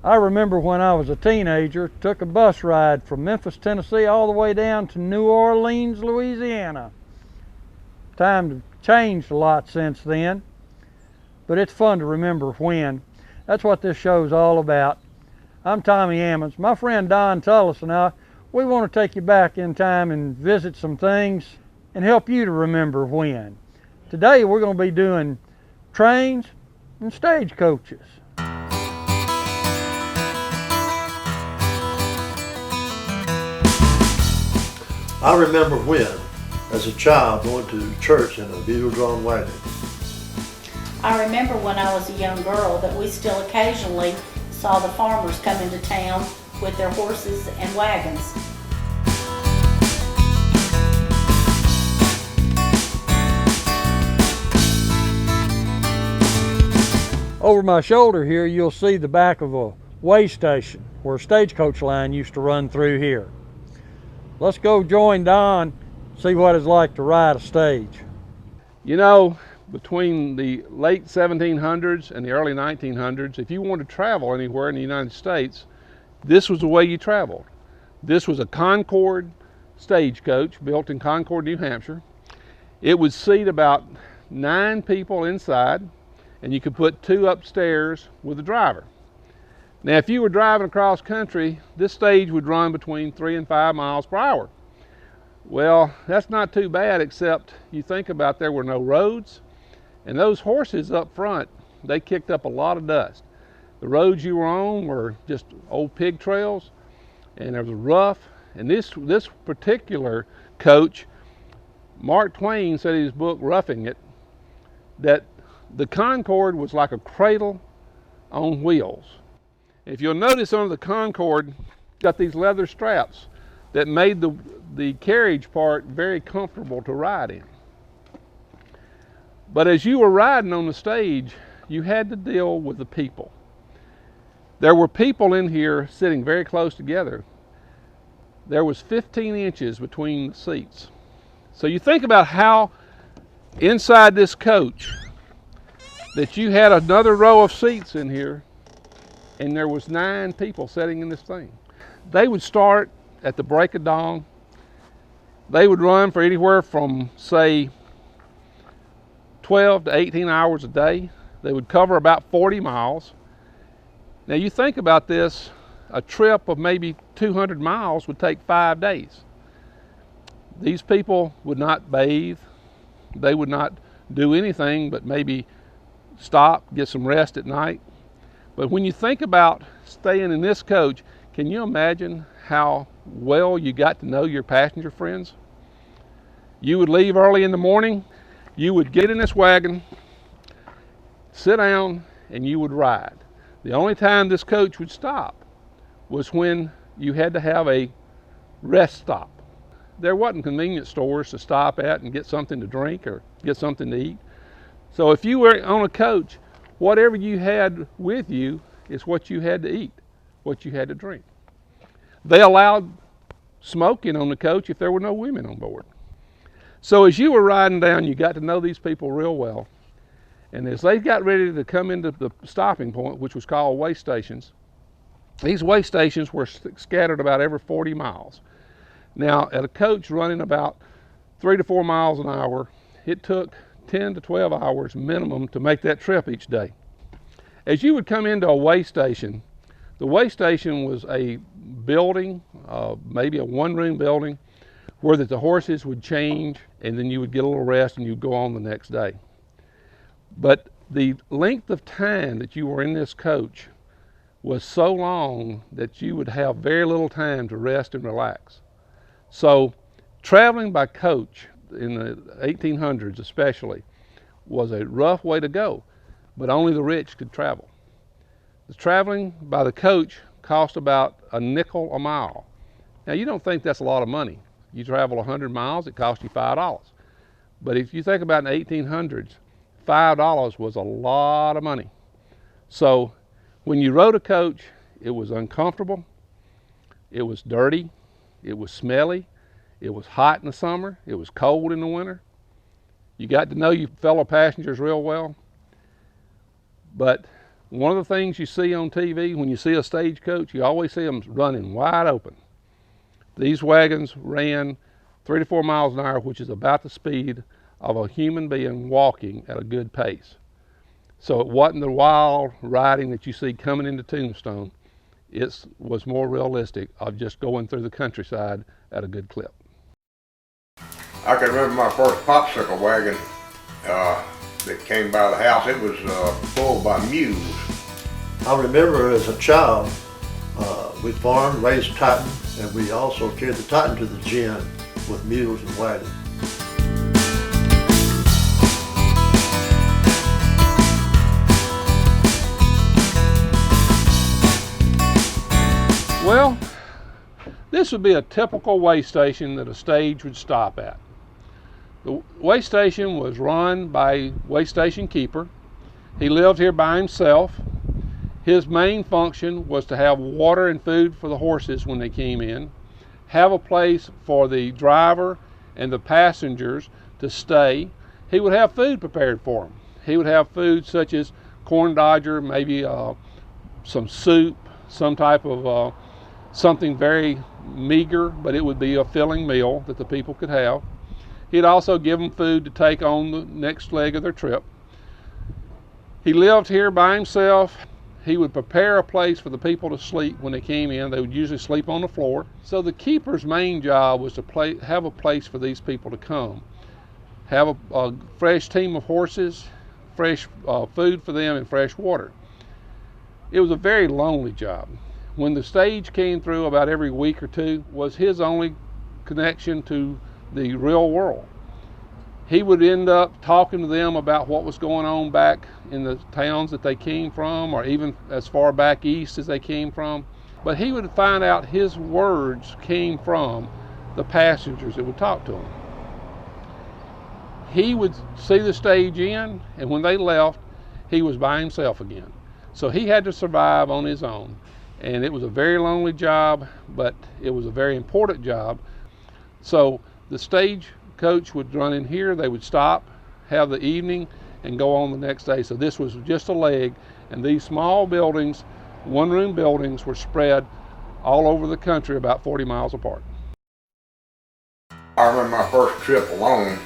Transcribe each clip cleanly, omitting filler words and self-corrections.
I remember when I was a teenager, took a bus ride from Memphis, Tennessee, all the way down to New Orleans, Louisiana. Times have changed a lot since then, but it's fun to remember when. That's what this show's all about. I'm Tommy Ammons. My friend Don Tullos and I, we want to take you back in time and visit some things and help you to remember when. Today we're going to be doing trains and stagecoaches. I remember when, as a child, going to church in a bugle-drawn wagon. I remember when I was a young girl that we still occasionally saw the farmers come into town with their horses and wagons. Over my shoulder here, you'll see the back of a way station where a stagecoach line used to run through here. Let's go join Don, see what it's like to ride a stage. You know, between the late 1700s and the early 1900s, if you wanted to travel anywhere in the United States, this was the way you traveled. This was a Concord stagecoach built in Concord, New Hampshire. It would seat about 9 people inside, and you could put 2 upstairs with the driver. Now, if you were driving across country, this stage would run between 3 and 5 miles per hour. Well, that's not too bad, except you think about there were no roads, and those horses up front, they kicked up a lot of dust. The roads you were on were just old pig trails, and there was rough. And this particular coach, Mark Twain said in his book, Roughing It, that the Concord was like a cradle on wheels. If you'll notice on the Concord, got these leather straps that made the carriage part very comfortable to ride in. But as you were riding on the stage, you had to deal with the people. There were people in here sitting very close together. There was 15 inches between the seats. So you think about how inside this coach that you had another row of seats in here, and there was 9 people sitting in this thing. They would start at the break of dawn. They would run for anywhere from, say, 12 to 18 hours a day. They would cover about 40 miles. Now you think about this, a trip of maybe 200 miles would take 5 days. These people would not bathe. They would not do anything but maybe stop, get some rest at night. But when you think about staying in this coach, can you imagine how well you got to know your passenger friends? You would leave early in the morning, you would get in this wagon, sit down, and you would ride. The only time this coach would stop was when you had to have a rest stop. There wasn't convenience stores to stop at and get something to drink or get something to eat. So if you were on a coach, whatever you had with you is what you had to eat, what you had to drink. They allowed smoking on the coach if there were no women on board. So as you were riding down, you got to know these people real well. And as they got ready to come into the stopping point, which was called way stations, these way stations were scattered about every 40 miles. Now, at a coach running about 3 to 4 miles an hour, it took 10 to 12 hours minimum to make that trip each day. As you would come into a way station, the way station was a building, maybe a 1-room building, where the horses would change, and then you would get a little rest and you'd go on the next day. But the length of time that you were in this coach was so long that you would have very little time to rest and relax. So traveling by coach in the 1800s especially was a rough way to go, but only the rich could travel. The traveling by the coach cost about a nickel a mile. Now you don't think that's a lot of money. You travel 100 miles, it costs you $5. But if you think about in the 1800s, $5 was a lot of money. So when you rode a coach, it was uncomfortable, it was dirty, it was smelly, it was hot in the summer, it was cold in the winter. You got to know your fellow passengers real well. But One of the things you see on TV, when you see a stagecoach, you always see them running wide open. These wagons ran 3 to 4 miles an hour, which is about the speed of a human being walking at a good pace. So it wasn't the wild riding that you see coming into Tombstone. It was more realistic of just going through the countryside at a good clip. I can remember my first popsicle wagon that came by the house. It was pulled by mules. I remember as a child, we farmed, raised cotton, and we also carried the cotton to the gin with mules and wagons. Well, this would be a typical way station that a stage would stop at. The way station was run by a way station keeper. He lived here by himself. His main function was to have water and food for the horses when they came in, have a place for the driver and the passengers to stay. He would have food prepared for them. He would have food such as corn dodger, maybe some soup, some type of something very meager, but it would be a filling meal that the people could have. He'd also give them food to take on the next leg of their trip. He lived here by himself. He would prepare a place for the people to sleep when they came in. They would usually sleep on the floor. So the keeper's main job was to have a place for these people to come, have a fresh team of horses, fresh food for them, and fresh water. It was a very lonely job. When the stage came through about every week or two, was his only connection to the real world. He would end up talking to them about what was going on back in the towns that they came from, or even as far back east as they came from. But he would find out his words came from the passengers that would talk to him. He would see the stage in, and when they left, he was by himself again. So he had to survive on his own. And it was a very lonely job, but it was a very important job. So the stagecoach would run in here, they would stop, have the evening, and go on the next day. So this was just a leg, and these small buildings, one-room buildings, were spread all over the country about 40 miles apart. I remember my first trip alone.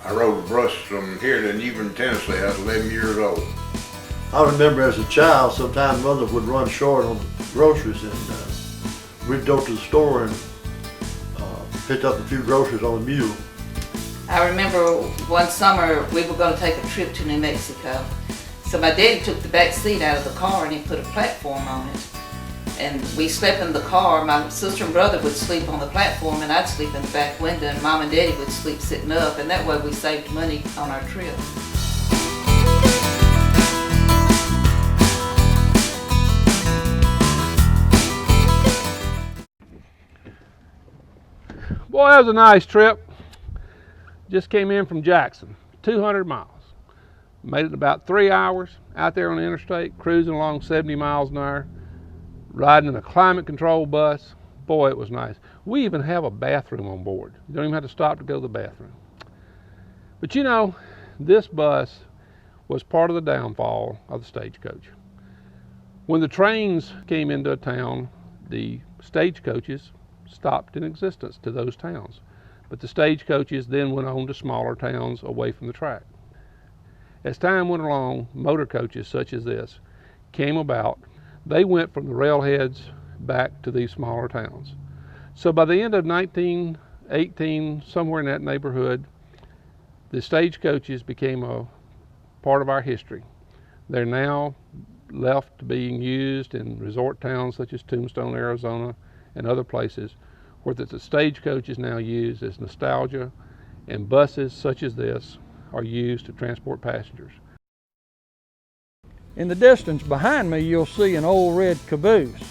I rode a bus from here to Newbern, Tennessee. I was 11 years old. I remember as a child, sometimes mother would run short on groceries, and we'd go to the store and pick up a few groceries on a mule. I remember one summer we were going to take a trip to New Mexico. So my daddy took the back seat out of the car and he put a platform on it. And we slept in the car. My sister and brother would sleep on the platform and I'd sleep in the back window, and Mom and Daddy would sleep sitting up, and that way we saved money on our trip. Boy, that was a nice trip. Just came in from Jackson, 200 miles. Made it in about 3 hours out there on the interstate, cruising along 70 miles an hour, riding in a climate control bus. Boy, it was nice. We even have a bathroom on board. You don't even have to stop to go to the bathroom. But you know, this bus was part of the downfall of the stagecoach. When the trains came into a town, the stagecoaches stopped in existence to those towns. But the stagecoaches then went on to smaller towns away from the track. As time went along, motor coaches such as this came about. They went from the railheads back to these smaller towns. So by the end of 1918, somewhere in that neighborhood, the stagecoaches became a part of our history. They're now left being used in resort towns such as Tombstone, Arizona, and other places where the stagecoach is now used as nostalgia, and buses such as this are used to transport passengers. In the distance behind me, you'll see an old red caboose.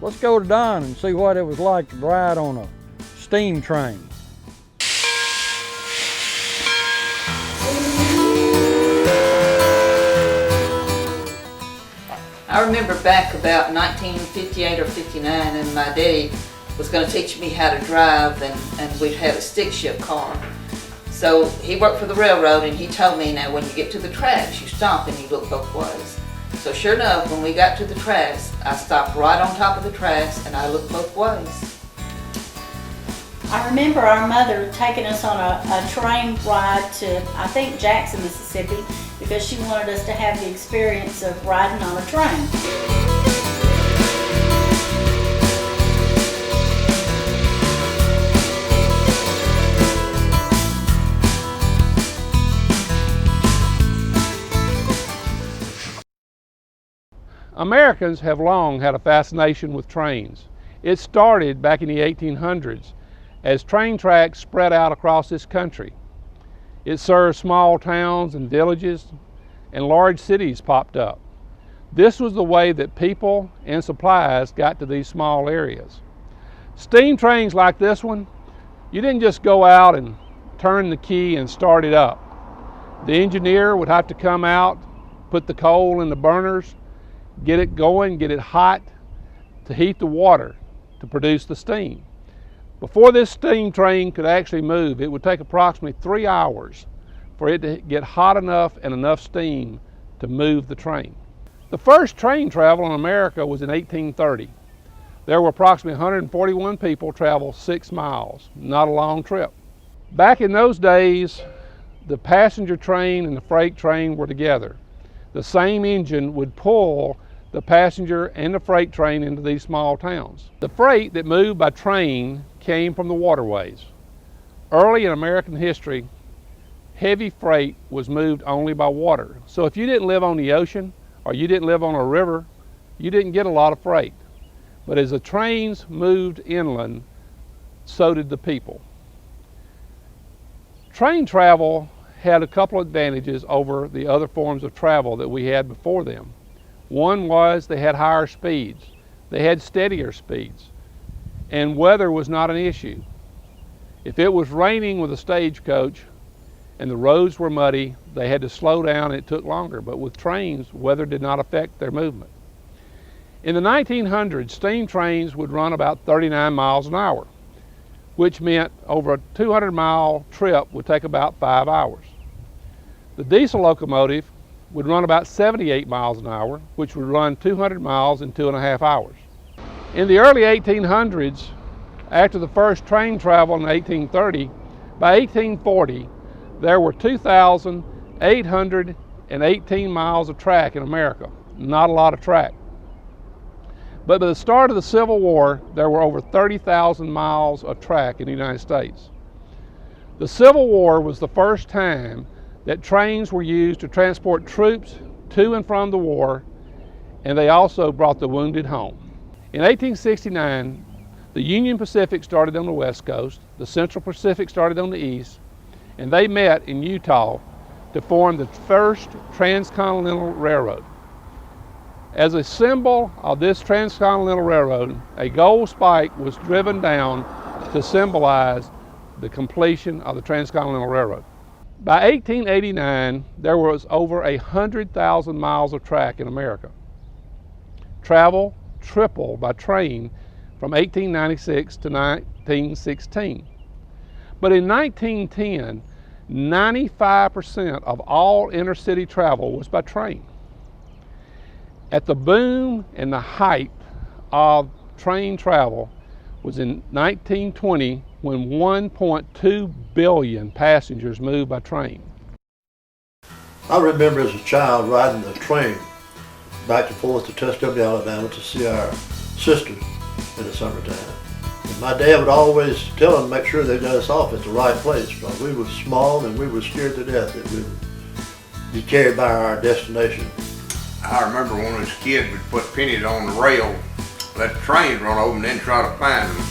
Let's go to Don and see what it was like to ride on a steam train. I remember back about 1958 or 59, and my daddy was going to teach me how to drive, and we had a stick shift car. So he worked for the railroad, and he told me, now when you get to the tracks, you stop and you look both ways. So sure enough, when we got to the tracks, I stopped right on top of the tracks and I looked both ways. I remember our mother taking us on a train ride to, I think, Jackson, Mississippi, because she wanted us to have the experience of riding on a train. Americans have long had a fascination with trains. It started back in the 1800s as train tracks spread out across this country. It served small towns and villages, and large cities popped up. This was the way that people and supplies got to these small areas. Steam trains like this one, you didn't just go out and turn the key and start it up. The engineer would have to come out, put the coal in the burners, get it going, get it hot to heat the water to produce the steam. Before this steam train could actually move, it would take approximately 3 hours for it to get hot enough and enough steam to move the train. The first train travel in America was in 1830. There were approximately 141 people travel 6 miles, not a long trip. Back in those days, the passenger train and the freight train were together. The same engine would pull the passenger and the freight train into these small towns. The freight that moved by train came from the waterways. Early in American history, heavy freight was moved only by water. So if you didn't live on the ocean or you didn't live on a river, you didn't get a lot of freight. But as the trains moved inland, so did the people. Train travel had a couple of advantages over the other forms of travel that we had before them. One was they had higher speeds. They had steadier speeds. And weather was not an issue. If it was raining with a stagecoach and the roads were muddy, they had to slow down and it took longer. But with trains, weather did not affect their movement. In the 1900s, steam trains would run about 39 miles an hour, which meant over a 200-mile trip would take about 5 hours. The diesel locomotive would run about 78 miles an hour, which would run 200 miles in 2.5 hours. In the early 1800s, after the first train travel in 1830, by 1840, there were 2,818 miles of track in America. Not a lot of track. But by the start of the Civil War, there were over 30,000 miles of track in the United States. The Civil War was the first time that trains were used to transport troops to and from the war, and they also brought the wounded home. In 1869, the Union Pacific started on the West Coast, the Central Pacific started on the East, and they met in Utah to form the first transcontinental railroad. As a symbol of this transcontinental railroad, a gold spike was driven down to symbolize the completion of the transcontinental railroad. By 1889, there was over 100,000 miles of track in America. Travel tripled by train from 1896 to 1916. But in 1910, 95% of all intercity travel was by train. At the boom and the height of train travel was in 1920, when 1.2 billion passengers moved by train. I remember as a child riding the train back and forth to Tuscaloosa, Alabama to see our sisters in the summertime. And my dad would always tell them to make sure they got us off at the right place, because we were small and we were scared to death that we would be carried by our destination. I remember when I was a kid, we'd put pennies on the rail, let the trains run over and then try to find them.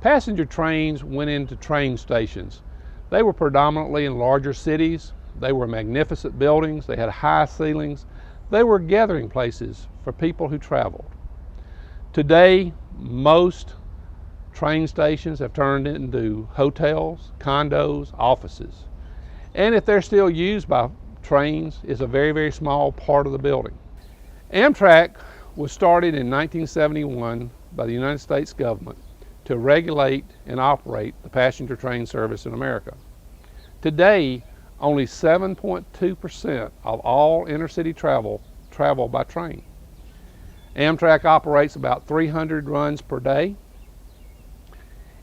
Passenger trains went into train stations. They were predominantly in larger cities. They were magnificent buildings. They had high ceilings. They were gathering places for people who traveled. Today, most train stations have turned into hotels, condos, offices. And if they're still used by trains, it's a very, very small part of the building. Amtrak was started in 1971 by the United States government to regulate and operate the passenger train service in America. Today, only 7.2% of all intercity travel by train. Amtrak operates about 300 runs per day.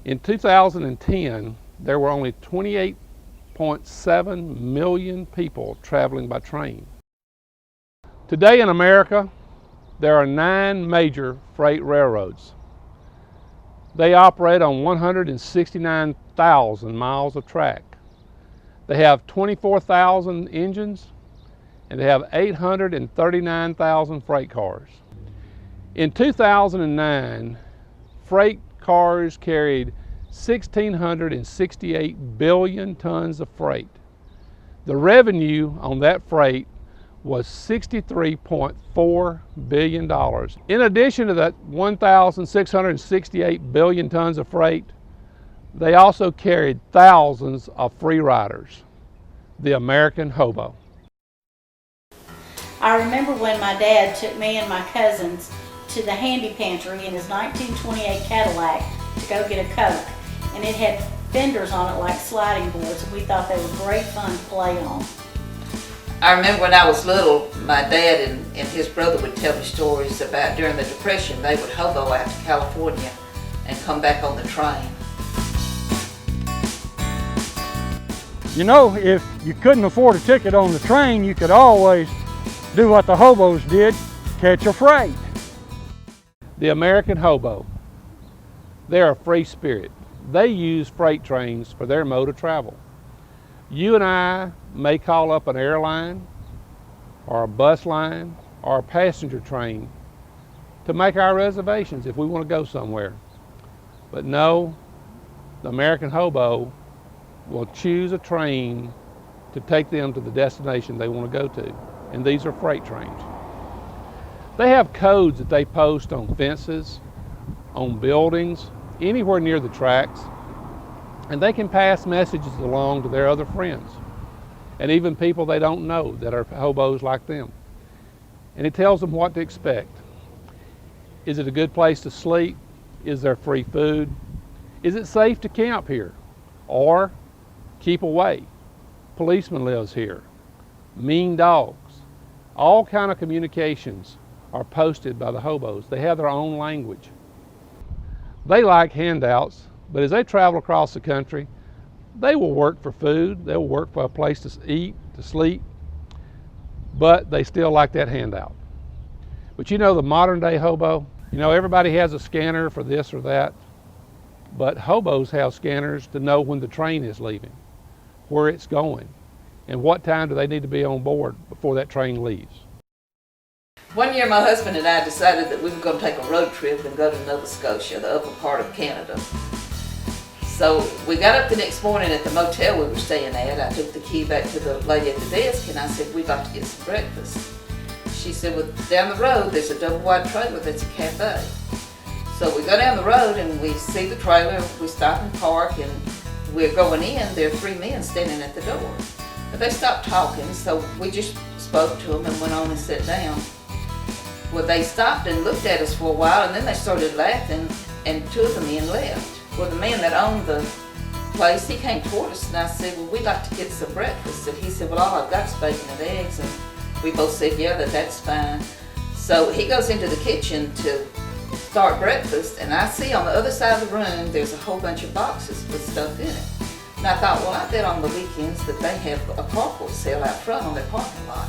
In 2010, there were only 28.7 million people traveling by train. Today in America, there are 9 major freight railroads. They operate on 169,000 miles of track. They have 24,000 engines, and they have 839,000 freight cars. In 2009, freight cars carried 1,668 billion tons of freight. The revenue on that freight was $63.4 billion. In addition to that 1,668 billion tons of freight, they also carried thousands of free riders, the American hobo. I remember when my dad took me and my cousins to the handy pantry in his 1928 Cadillac to go get a Coke, and it had fenders on it like sliding boards, and we thought they were great fun to play on. I remember when I was little, my dad and his brother would tell me stories about during the Depression, they would hobo out to California and come back on the train. You know, if you couldn't afford a ticket on the train, you could always do what the hobos did, catch a freight. The American hobo, they're a free spirit. They use freight trains for their mode of travel. You and I may call up an airline or a bus line or a passenger train to make our reservations if we want to go somewhere. But no, the American hobo will choose a train to take them to the destination they want to go to. And these are freight trains. They have codes that they post on fences, on buildings, anywhere near the tracks, and they can pass messages along to their other friends and even people they don't know that are hobos like them. And it tells them what to expect. Is it a good place to sleep? Is there free food? Is it safe to camp here? Or keep away. Policeman lives here. Mean dogs. All kind of communications are posted by the hobos. They have their own language. They like handouts, but as they travel across the country, they will work for food, they'll work for a place to eat, to sleep, but they still like that handout. But you know, the modern day hobo, you know, everybody has a scanner for this or that, but hobos have scanners to know when the train is leaving, where it's going, and what time do they need to be on board before that train leaves. One year my husband and I decided that we were going to take a road trip and go to Nova Scotia, the upper part of Canada. So we got up the next morning at the motel we were staying at. I took the key back to the lady at the desk and I said, we'd like to get some breakfast. She said, well, down the road there's a double wide trailer that's a cafe. So we go down the road and we see the trailer, we stop and park, and we're going in. There are 3 men standing at the door. But they stopped talking, so we just spoke to them and went on and sat down. Well, they stopped and looked at us for a while, and then they started laughing, and 2 of the men left. Well, the man that owned the place, he came toward us, and I said, well, we'd like to get some breakfast. And he said, well, all I've got is bacon and eggs. And we both said, yeah, that's fine. So he goes into the kitchen to start breakfast, and I see on the other side of the room, there's a whole bunch of boxes with stuff in it. And I thought, well, I bet on the weekends that they have a carport sale out front on their parking lot.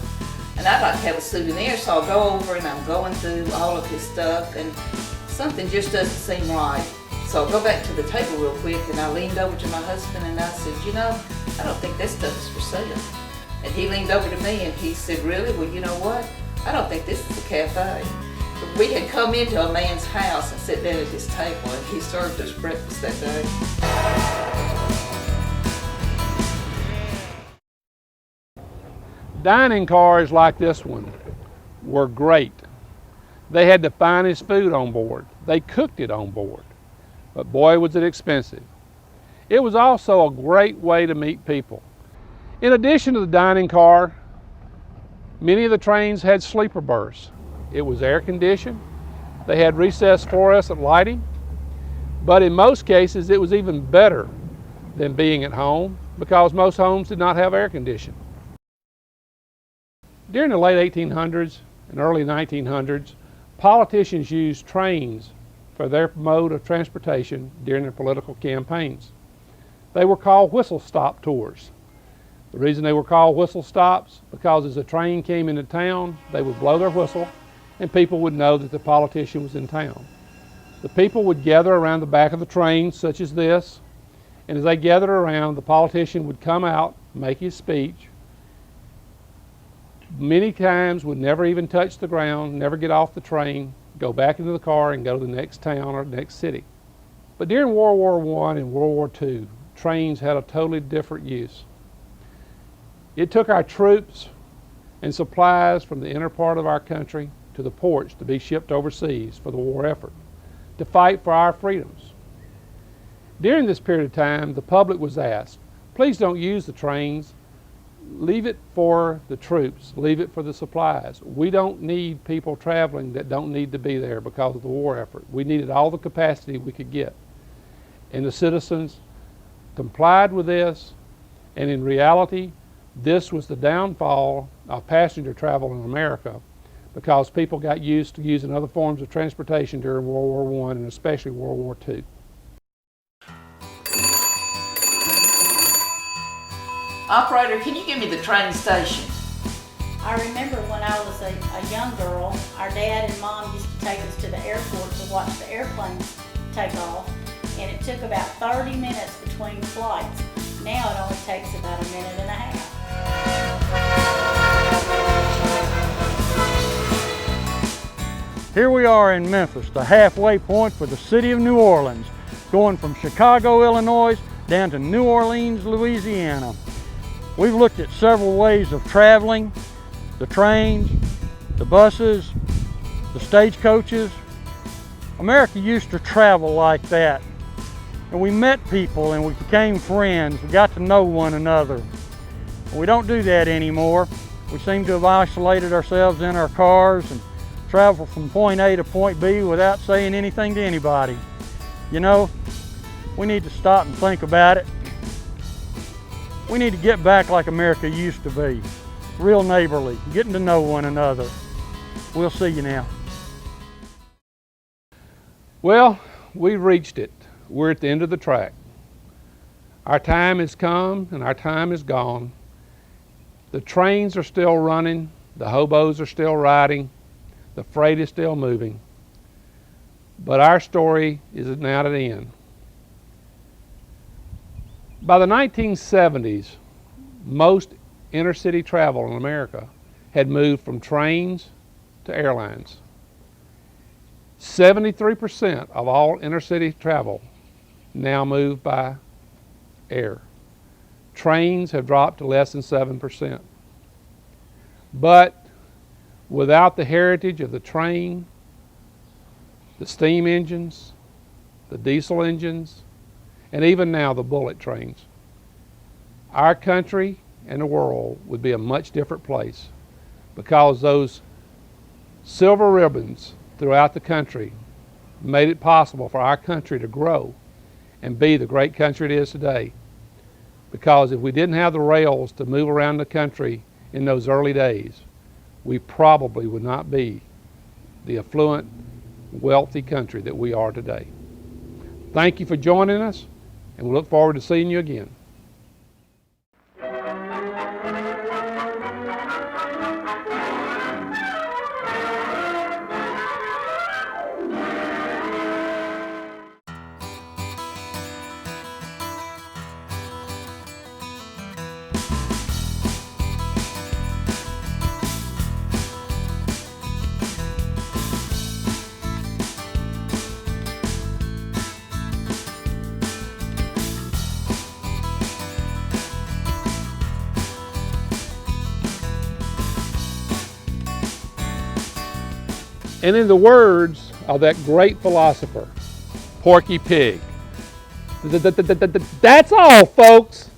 And I'd like to have a souvenir, so I'll go over and I'm going through all of his stuff, and something just doesn't seem right. So I'll go back to the table real quick, and I leaned over to my husband and I said, you know, I don't think that stuff is for sale. And he leaned over to me and he said, really? Well, you know what? I don't think this is a cafe. But we had come into a man's house and sat down at his table, and he served us breakfast that day. Dining cars like this one were great. They had the finest food on board. They cooked it on board. But boy, was it expensive. It was also a great way to meet people. In addition to the dining car, many of the trains had sleeper berths. It was air conditioned. They had recessed fluorescent lighting. But in most cases, it was even better than being at home. because most homes did not have air conditioning. During the late 1800s and early 1900s, politicians used trains for their mode of transportation during their political campaigns. They were called whistle-stop tours. The reason they were called whistle stops, because as a train came into town, they would blow their whistle and people would know that the politician was in town. The people would gather around the back of the train, such as this, and as they gathered around, the politician would come out, make his speech. Many times would never even touch the ground, never get off the train, go back into the car and go to the next town or the next city. But during World War I and World War II, trains had a totally different use. It took our troops and supplies from the inner part of our country to the ports to be shipped overseas for the war effort, to fight for our freedoms. During this period of time, the public was asked, please don't use the trains, leave it for the troops, leave it for the supplies. We don't need people traveling that don't need to be there because of the war effort. We needed all the capacity we could get. And the citizens complied with this, and in reality, this was the downfall of passenger travel in America, because people got used to using other forms of transportation during World War I and especially World War II. Operator, can you give me the train station? I remember when I was a young girl, our dad and mom used to take us to the airport to watch the airplanes take off, and it took about 30 minutes between flights. Now it only takes about a minute and a half. Here we are in Memphis, the halfway point for the city of New Orleans, going from Chicago, Illinois, down to New Orleans, Louisiana. We've looked at several ways of traveling: the trains, the buses, the stagecoaches. America used to travel like that, and we met people and we became friends. We got to know one another. We don't do that anymore. We seem to have isolated ourselves in our cars and travel from point A to point B without saying anything to anybody. You know, we need to stop and think about it. We need to get back like America used to be, real neighborly, getting to know one another. We'll see you now. Well, we've reached it. We're at the end of the track. Our time has come and our time is gone. The trains are still running, the hobos are still riding, the freight is still moving. But our story is now at an end. By the 1970s, most inner-city travel in America had moved from trains to airlines. 73% of all inner-city travel now move by air. Trains have dropped to less than 7%. But without the heritage of the train, the steam engines, the diesel engines, and even now the bullet trains, our country and the world would be a much different place, because those silver ribbons throughout the country made it possible for our country to grow and be the great country it is today. Because if we didn't have the rails to move around the country in those early days, we probably would not be the affluent, wealthy country that we are today. Thank you for joining us, and we look forward to seeing you again. And in the words of that great philosopher, Porky Pig, that's all, folks.